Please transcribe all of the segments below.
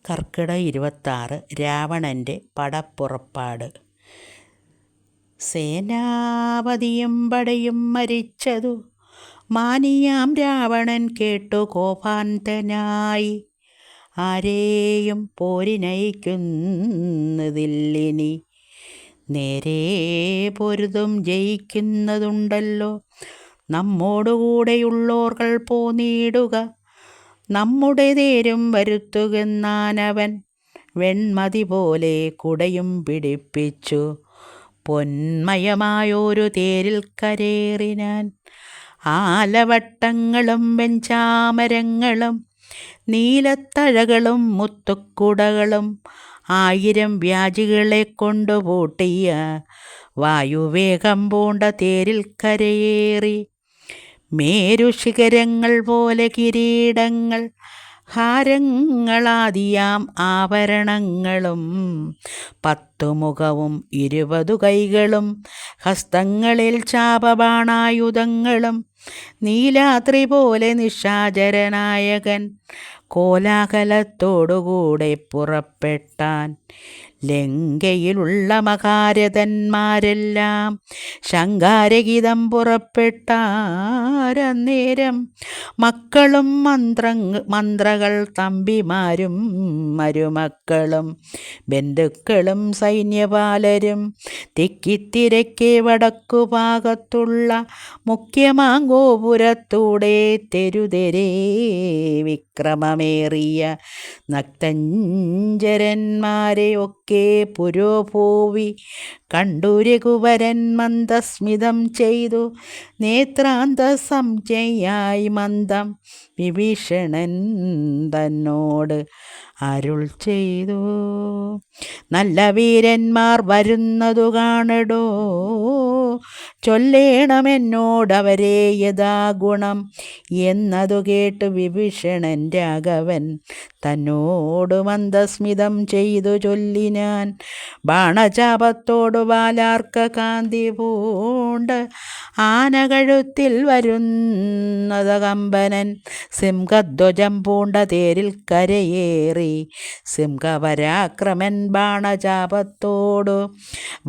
കർക്കിടക 26 രാവണൻ്റെ പടപ്പുറപ്പാട്. സേനാപതിയും പടയും മരിച്ചതു മാനിയാം രാവണൻ കേട്ടു കോപാന്തനായി. ആരെയും പോരിനയിക്കുന്നതില്ലിനി, നേരെ പൊരുതും ജയിക്കുന്നതുണ്ടല്ലോ. നമ്മോടുകൂടെയുള്ളോർകൾ പോന്നിടുക, നമ്മുടെ തേരും വരുത്തുകെന്നാനവൻ. വെൺമതി പോലെ കുടയും പിടിപ്പിച്ചു പൊന്മയമായൊരു തേരിൽ കരേറിനാൻ. ആലവട്ടങ്ങളും വെഞ്ചാമരങ്ങളും നീലത്തഴകളും മുത്തുക്കുടകളും 1000 വ്യാജികളെ കൊണ്ടു പൂട്ടിയ വായുവേഗം പൂണ്ട തേരിൽ കരയേറി. മേരുശിഖരങ്ങൾ പോലെ കിരീടങ്ങൾ, ഹാരങ്ങളാദിയാം ആഭരണങ്ങളും, 10 മുഖവും 20 കൈകളും, ഹസ്തങ്ങളിൽ ചാപബാണായുധങ്ങളും, നീലാദ്രി പോലെ നിശാചരനായകൻ കോലാഹലത്തോടുകൂടെ പുറപ്പെട്ടാൻ. ലങ്കയിലുള്ള മഹാരഥന്മാരെല്ലാം ശങ്കാരഗീതം പുറപ്പെട്ടാരന്നേരം. മക്കളും മന്ത്രകൾ തമ്പിമാരും മരുമക്കളും ബന്ധുക്കളും സൈന്യപാലരും തിക്കിത്തിരക്കെ വടക്കുഭാഗത്തുള്ള മുഖ്യമാങ്കോപുരത്തൂടെ തെരുതെരേ വിക്രമമേറിയ നക്തഞ്ചരന്മാരെ ഒക്കെ പുരോഭൂവി കണ്ടു രഘുവരൻ മന്ദസ്മിതം ചെയ്തു. നേത്രാന്ത സംജയായി മന്ദം വിഭീഷണൻ തന്നോട് അരുൾ ചെയ്തു. നല്ല വീരന്മാർ വരുന്നതു കാണടോ, ചൊല്ലേണമെന്നോടവരെ യഥാഗുണം. എന്നതു കേട്ട് വിഭീഷണൻ രാഘവൻ തന്നോട് മന്ദസ്മിതം ചെയ്തു ചൊല്ലിനാൻ. ബാണചാപത്തോടു ബാലാർക്ക കാന്തി പൂണ്ട് ആനകഴുത്തിൽ വരുന്നത കമ്പനൻ. സിംഹധ്വജം പൂണ്ട തേരിൽ കരയേറി സിംഹപരാക്രമൻ ബാണചാപത്തോടു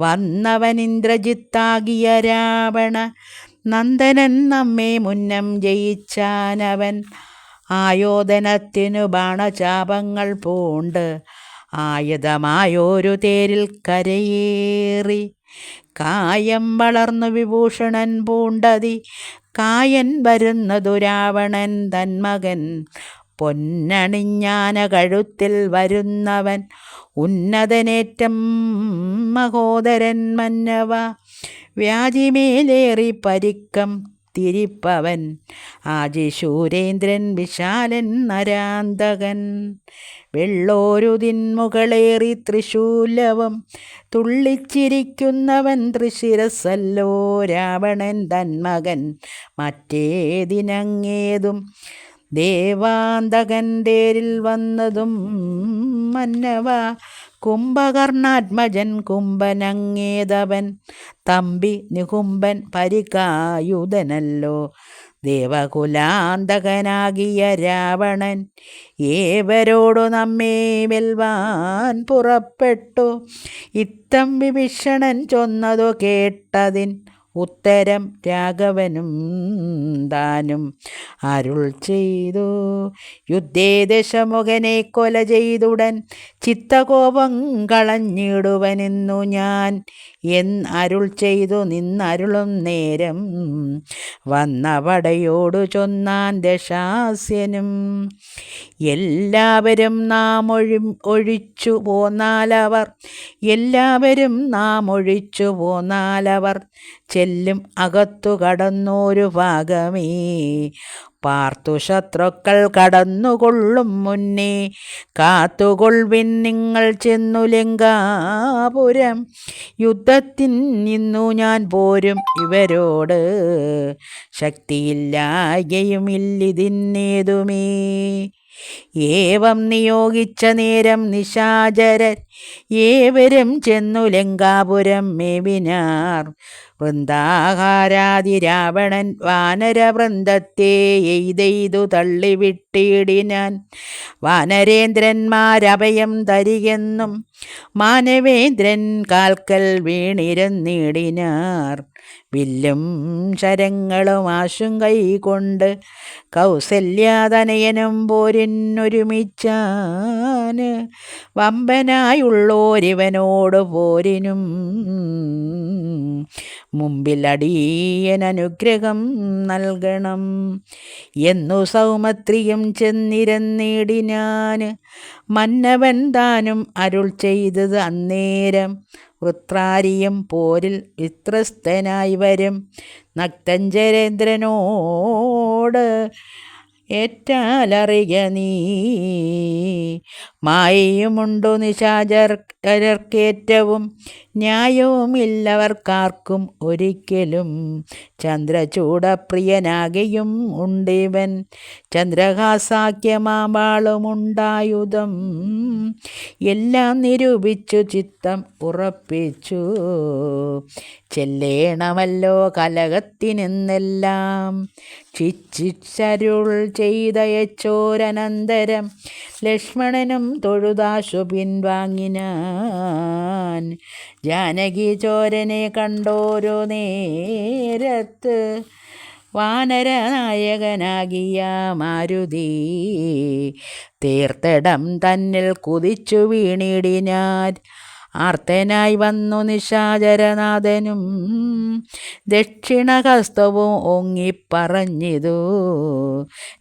വന്നവൻ ഇന്ദ്രജിത്താകിയ രാവണ നന്ദനൻ. നമ്മെ മുന്നം ജയിച്ചാനവൻ ആയോധനത്തിനു ബാണചാപങ്ങൾ പൂണ്ട് ആയുധമായൊരു തേരിൽ കരയേറി. കായം വളർന്നു വിഭൂഷണൻ പൂണ്ടതി കായൻ വരുന്നതു രാവണൻ തന്മകൻ. പൊന്നണിഞ്ഞാന കഴുത്തിൽ വരുന്നവൻ ഉന്നതനേറ്റം മഹോദരൻ മന്നവ. വ്യാജിമേലേറി പരിക്കം തിരിപ്പവൻ ആജിശൂരേന്ദ്രൻ വിശാലൻ നരാന്തകൻ. വെള്ളോരുതിന്മുകളേറി ത്രിശൂലവും തുള്ളിച്ചിരിക്കുന്നവൻ തൃശിരസല്ലോ രാവണൻ തന്മകൻ. മറ്റേതിനങ്ങേതും ദേവാന്തകൻ തേരിൽ വന്നതും മന്നവ. കുംഭകർണാത്മജൻ കുംഭനങ്ങേതവൻ തമ്പി നികുംബൻ പരികായുധനല്ലോ. ദേവകുലാന്തകനാകിയ രാവണൻ ഏവരോടു നമ്മെ വെൽവാൻ പുറപ്പെട്ടു. ഇത്തം വിഭീഷണൻ ചൊന്നതു കേട്ടതിൻ ഉത്തരം രാഘവനും താനും അരുൾ ചെയ്തു. യുദ്ധേ ദശമുഖനെ കൊല ചെയ്തുടൻ ചിത്തകോപം കളഞ്ഞിടുവനെന്നു ഞാൻ അരുൾ ചെയ്തു നിന്നരുളും നേരം. വന്ന പടയോടു ചൊന്നാൻ ദശാസ്യനും. എല്ലാവരും നാം ഒഴിച്ചു പോന്നാലവർ, എല്ലാവരും നാം ഒഴിച്ചു പോന്നാലവർ ചെല്ലും അകത്തു കടന്നോരു ഭാഗമേ. പാർത്തു ശത്രുക്കൾ കടന്നുകൊള്ളും മുന്നേ കാത്തുകൊള്ളുവിൻ നിങ്ങൾ ചെന്നു ലങ്കാപുരം. യുദ്ധത്തിനിന്നു ഞാൻ പോരും ഇവരോട്, ശക്തിയില്ലായ്കയുമില്ലിതിന്നേതുമേ. ഏവം നിയോഗിച്ച നേരം നിശാചരർ ഏവരും ചെന്നു ലങ്കാപുരം മേവിനാർ. വൃന്ദാകാരാതി രാവണൻ വാനരവൃന്ദത്തെ എയ്തെയ്തു തള്ളിവിട്ടിടിനാൻ. വാനരേന്ദ്രന്മാരഭയം തരികെന്നും മാനവേന്ദ്രൻ കാൽക്കൽ വീണിരുന്നിടിനാർ. വില്ലും ശരങ്ങളും ആശും കൈകൊണ്ട് കൗസല്യാതനയനും പോരിനൊരുമിച്ചാന്. വമ്പനായുള്ളോരിവനോട് പോരിനും മുമ്പിൽ അടിയനനുഗ്രഹം നൽകണം എന്നു സൗമത്രിയും ചെന്നിരന്നിടിനാന്. മന്നവൻ താനും അരുൾ ചെയ്തത് അന്നേരം വൃത്രാരിയും പോരിൽ വിത്രസ്തനായി വരും. നക്തഞ്ചരേന്ദ്രനോട് ഏറ്റാലറിയ നീ മായയുമുണ്ടു നിശാചരർക്കേറ്റവും ന്യായവുമില്ലവർക്കാർക്കും ഒരിക്കലും. ചന്ദ്രചൂടപ്രിയനാകെയും ഉണ്ടിവൻ ചന്ദ്രഹാസാഖ്യമാവാളുമുണ്ടായുധം. എല്ലാം നിരൂപിച്ചു ചിത്തം ഉറപ്പിച്ചു ചെല്ലേണമല്ലോ കലകത്തിനെന്നെല്ലാം. ചിച്ചിച്ചരുൾ ചെയ്തയച്ചോരനന്തരം ലക്ഷ്മണനും തൊഴുതാശു പിൻവാങ്ങിനാൻ. ജാനകി ചോരനെ കണ്ടോരോ നേരത്ത് വാനരനായകനാകിയ മാരുതി തീർത്ഥടം തന്നിൽ കുതിച്ചു വീണിടിനാൻ. ആർത്തനായി വന്നു നിശാചരനാഥനും ദക്ഷിണഹസ്തവും ഓങ്ങിപ്പറഞ്ഞിതു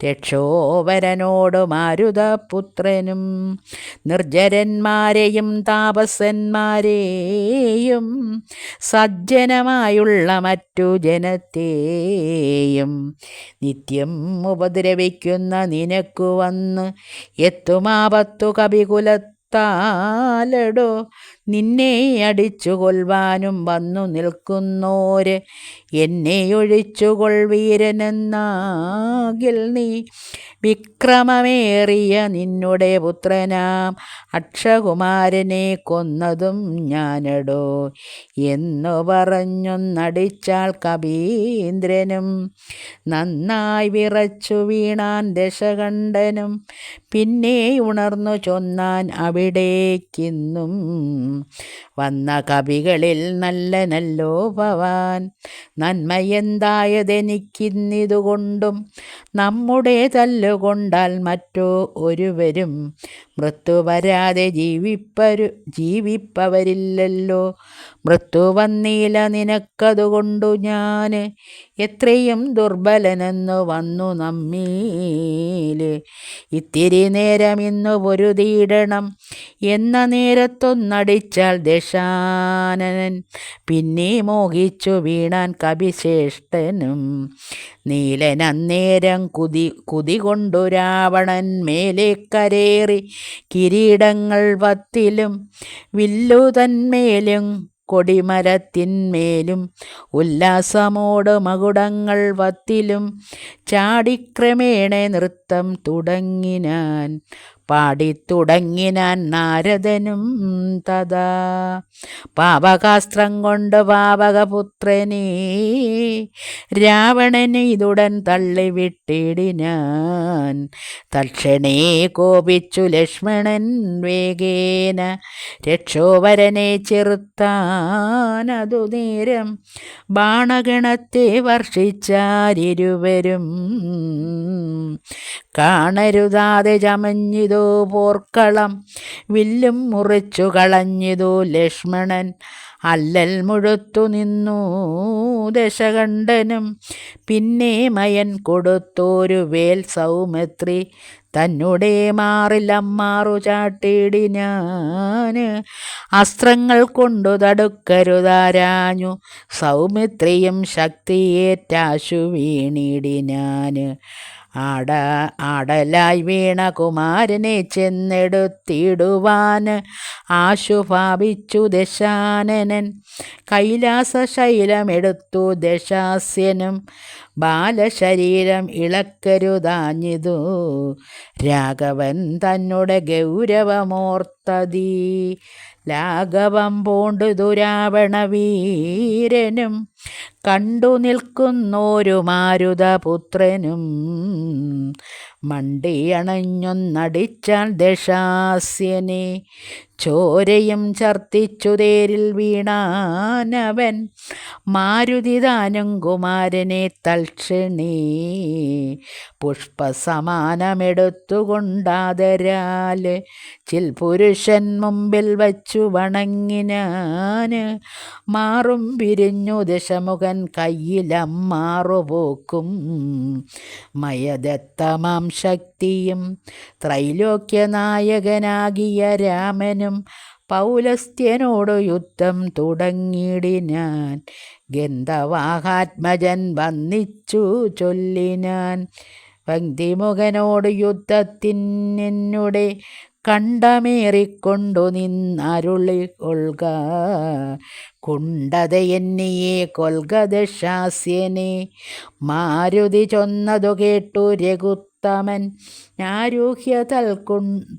രക്ഷോവരനോട് മാരുതപുത്രനും. നിർജ്ജരന്മാരെയും താപസന്മാരെയും സജ്ജനമായുള്ള മറ്റു ജനത്തെയും നിത്യം ഉപദ്രവിക്കുന്ന നിനക്കു വന്ന് എത്തുമാപത്തു കപികുലത്താലടോ നിന്നെ അടിച്ചു കൊൽവാനും വന്നു നിൽക്കുന്നോര് എന്നെ ഒഴിച്ചുകൊൾ വീരനെന്നാകിൽ നീ വിക്രമമേറിയ നിന്നുടെ പുത്രനാം അക്ഷകുമാരനെ കൊന്നതും ഞാനടോ എന്നു പറഞ്ഞൊന്നടിച്ചാൾ കപീന്ദ്രനും. നന്നായി വിറച്ചു വീണാൻ ദശകണ്ഠനും. പിന്നെ ഉണർന്നു ചൊന്നാൻ അവിടേക്കിന്നും വന്ന കവികളിൽ നല്ലനല്ലോ ഭവാൻ. നന്മയെന്തായതെനിക്കിന്നിതുകൊണ്ടും നമ്മുടെ തല്ലുകൊണ്ടാൽ മറ്റോ ഒരുവരും മൃത്യു വരാതെ ജീവിപ്പവരില്ലല്ലോ. മൃത്യു വന്നീല നിനക്കതുകൊണ്ടു ഞാൻ എത്രയും ദുർബലനെന്നു വന്നു നമ്മീല്. ഇത്തിരി നേരം ഇന്നു പൊരുതിയിടണം എന്ന നേരത്തൊന്നടിച്ചാൽ ദശാനനൻ പിന്നെ മോഹിച്ചു വീണാൻ കപിശ്രേഷ്ഠനും. നീലൻ അന്നേരം കുതി കൊണ്ടു രാവണൻ മേലെ കരേറി കിരീടങ്ങൾ 10 വില്ലുതന്മേലും കൊടിമരത്തിന്മേലും ഉല്ലാസമോട് മകുടങ്ങൾ 10 ചാടിക്രമേണ നൃത്തം തുടങ്ങിനാൻ. പാടിത്തുടങ്ങിനാൻ നാരദനും തഥാ. പാവകാസ്ത്രം കൊണ്ട് പാവകപുത്രനെ രാവണന് ഇതുടൻ തള്ളിവിട്ടിടിനാൻ. തൽക്ഷണേ കോപിച്ചു ലക്ഷ്മണൻ വേഗേന രക്ഷോവരനെ ചെറുത്താനതു നേരം ബാണഗണത്തെ വർഷിച്ചാരിരുവരും. കാണരുതാതെ ചമഞ്ഞിതു പോർക്കളം വില്ലും മുറിച്ചു കളഞ്ഞിതു ലക്ഷ്മണൻ. അല്ലൽ മുഴുത്തു നിന്നു ദശകണ്ഠനും. പിന്നെ മയൻ കൊടുത്തോരു വേൽ സൗമിത്രി തന്നുടെ മാറിലമ്മാറു ചാട്ടിടിനാന്. അസ്ത്രങ്ങൾ കൊണ്ടു തടുക്കരുതാരാഞ്ഞു സൗമിത്രിയും ശക്തിയേറ്റാശു വീണിടിനാന്. ആടലായി വീണ കുമാരനെ ചെന്നെടുത്തിടുവാൻ ആശുഭാവിച്ചു ദശാനനൻ. കൈലാസശൈലമെടുത്തു ദശാസ്യനും ബാലശരീരം ഇളക്കരുതാഞ്ഞിതു. രാഘവൻ തന്നെ ഗൗരവമോർത്തതീ ലാഘവം പൂണ്ടു രാവണവീരനും കണ്ടു നിൽക്കുന്നോരു മാരുതപുത്രനും. മണ്ടിയണഞ്ഞൊന്നടിച്ചാൽ ദശാസ്യനെ ചോരയും ഛർദ്ദിച്ചു തേരിൽ വീണാനവൻ. മാരുതി താനും കുമാരനെ തൽക്ഷണേ പുഷ്പസമാനമെടുത്തുകൊണ്ടാദരാൽ ചിൽപുരുഷൻ മുമ്പിൽ വച്ചു വണങ്ങിനാന്. മാറും പിരിഞ്ഞു ദശമുഖൻ കയ്യിലമ്മാറുപോക്കും മയദത്തമാം ശക്തിയും. ത്രൈലോക്യനായകനാകിയ രാമനും പൗലസ്ത്യനോടു യുദ്ധം തുടങ്ങിടിനാൻ. ഗന്ധവാഹാത്മജൻ വന്നിച്ചു ചൊല്ലിനാൻ. പങ്ക്തിമുഖനോട് യുദ്ധത്തിനെന്നുടെ കണ്ടമേറിക്കൊണ്ടു നിന്നരുളി കൊൾക. കുണ്ടതയെന്നിയെ കൊൽക ദശാസ്യനെ. മാരുതി ചൊന്നതു കേട്ടു രഘുത്തമൻ ആരൂഹ്യ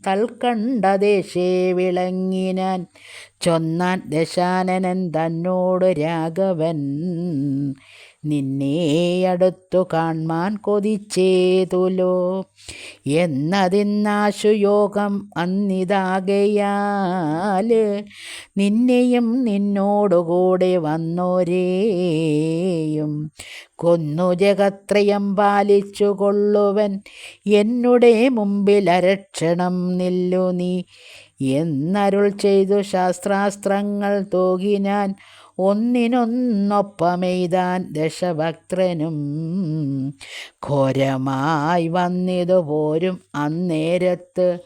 തൽക്കണ്ടദേശേ വിളങ്ങിനാൻ. ചൊന്നാൻ ദശാനനൻ തന്നോട് രാഘവൻ. നിന്നെ അടുത്തു കാൺമാൻ കൊതിച്ചേതുലോ എന്നതിന്നാശുയോഗം അന്നിതാകയാല്. നിന്നെയും നിന്നോടുകൂടെ വന്നോരേയും കൊന്നു ജഗത്രയം പാലിച്ചു കൊള്ളുവൻ. എന്നുടെ മുമ്പിൽ അരക്ഷണം നില്ലു നീ എന്നരുൾ ചെയ്തു ശാസ്ത്രാസ്ത്രങ്ങൾ തൂകിനാൻ. ഒന്നിനൊന്നൊപ്പമെയ്താൻ ദശഭക്തനും. ഘോരമായി വന്നിതു പോരും അന്നേരത്ത്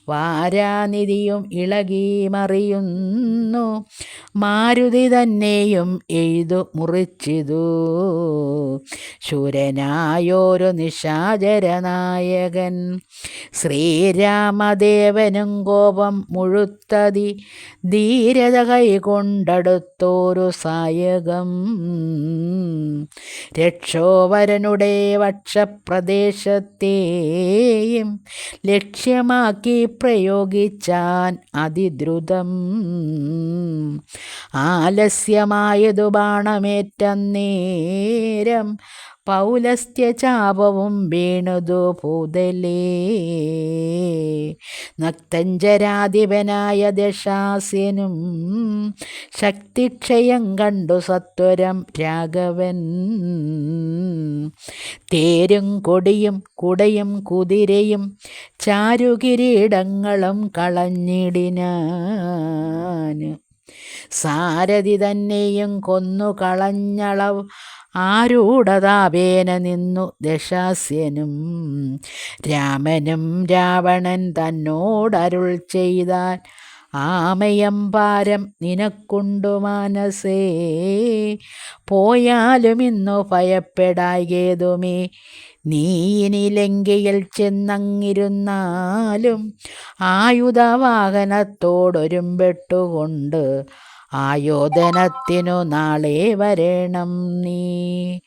വാരാനിധിയും ഇളകി മറിയുന്നു. മാരുതി തന്നെയും എഴുതു മുറിച്ചിതു. ശൂരനായോരു നിശാചരനായകൻ ശ്രീരാമദേവനും കോപം മുഴുത്തതി. ധീരത കൈകൊണ്ടടുത്തോരു സായകം രക്ഷോവരനുടെ വക്ഷപ്രദേശത്തെയും ലക്ഷ്യമാക്കി പ്രയോഗിച്ചാൻ അതിദ്രുതം. ആലസ്യമായതു ബാണമേറ്റന്നേരം പൗലസ്ത്യചാപവും വീണുതു ഭൂതലേ. നക്തഞ്ചരാധിപനായ ദശാസ്യനും ശക്തിക്ഷയം കണ്ടു സത്വരം രാഘവൻ. തേരും കൊടിയും കുടയും കുതിരയും ചാരുകിരീടങ്ങളും കളഞ്ഞിടിനാൻ. സാരഥി തന്നെയും കൊന്നു കളഞ്ഞളവ് ആരൂഢതാപേന നിന്നു ദശാസ്യനും. രാമനും രാവണൻ തന്നോടരുൾ ചെയ്താൽ ആമയം പാരം നിനക്കുണ്ടു മനസ്സേ. പോയാലും ഇന്നു ഭയപ്പെടായതുമേ. നീ ഇനി ലങ്കയിൽ ചെന്നങ്ങിരുന്നാലും ആയുധവാഹനത്തോടൊരുമ്പെട്ടുകൊണ്ട് ആയോധനത്തിനു നാളെ വരണം നീ.